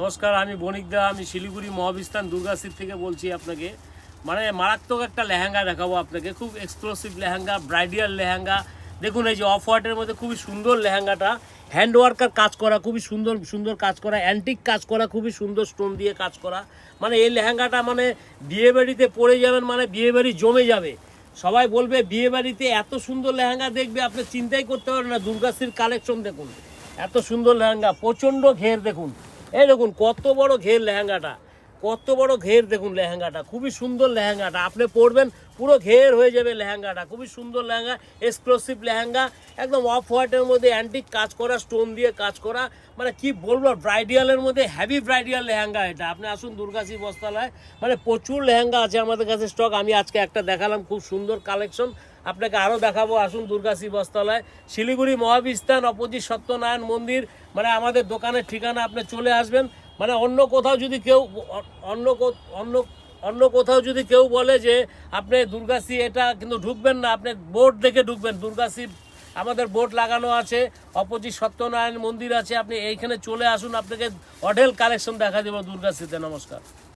নমস্কার, আমি বণিক দা। আমি শিলিগুড়ি মহাবিস্তান দুর্গাশ্রী থেকে বলছি আপনাকে। মানে মারাত্মক একটা লেহেঙ্গা দেখাবো আপনাকে, খুব এক্সক্লুসিভ লেহেঙ্গা, ব্রাইডাল লেহেঙ্গা। দেখুন এই যে অফ হোয়াইটের মধ্যে খুবই সুন্দর লেহেঙ্গাটা, হ্যান্ড ওয়ার্কার কাজ করা, খুবই সুন্দর সুন্দর কাজ করা, অ্যান্টিক কাজ করা, খুবই সুন্দর স্টোন দিয়ে কাজ করা। মানে এই লেহেঙ্গাটা মানে বিয়েবাড়িতে পরে যাবেন, মানে বিয়েবাড়ি জমে যাবে। সবাই বলবে বিয়েবাড়িতে এত সুন্দর লেহেঙ্গা দেখবে, আপনি চিন্তাই করতে পারেন না। দুর্গাশ্রীর কালেকশন দেখুন, এত সুন্দর লেহেঙ্গা, প্রচণ্ড ঘের দেখুন। এই দেখুন কত বড় ঘের লেহেঙ্গাটা, কত বড় ঘের দেখুন লেহেঙ্গাটা, খুবই সুন্দর লেহেঙ্গাটা। আপনি পরবেন পুরো ঘের হয়ে যাবে লেহেঙ্গাটা, খুবই সুন্দর লেহেঙ্গা, এক্সক্লুসিভ লেহেঙ্গা, একদম অফ হোয়াইটের মধ্যে অ্যান্টিক কাজ করা, স্টোন দিয়ে কাজ করা। মানে কি বলবো, ব্রাইডালের মধ্যে হেভি ব্রাইডাল লেহেঙ্গা এটা। আপনি আসুন দুর্গাশ্রী বস্ত্রালয়, মানে প্রচুর লেহেঙ্গা আছে আমাদের কাছে স্টক। আমি আজকে একটা দেখালাম, খুব সুন্দর কালেকশন, আপনাকে আরও দেখাবো। আসুন দুর্গাশ্রী বস্ত্রালয়, শিলিগুড়ি মহাবিস্তান, অপোজিট সত্যনারায়ণ মন্দির। মানে আমাদের দোকানের ঠিকানা, আপনি চলে আসবেন। মানে অন্য কোথাও যদি কেউ অন্য কোথাও যদি কেউ বলে যে আপনি দুর্গাশ্রী এটা, কিন্তু ঢুকবেন না, আপনি বোর্ড দেখে ঢুকবেন। দুর্গাশ্রী আমাদের বোর্ড লাগানো আছে, অপোজিট সত্যনারায়ণ মন্দির আছে। আপনি এইখানে চলে আসুন, আপনাকে অঢেল কালেকশন দেখা দেবো দুর্গাশ্রীতে। নমস্কার।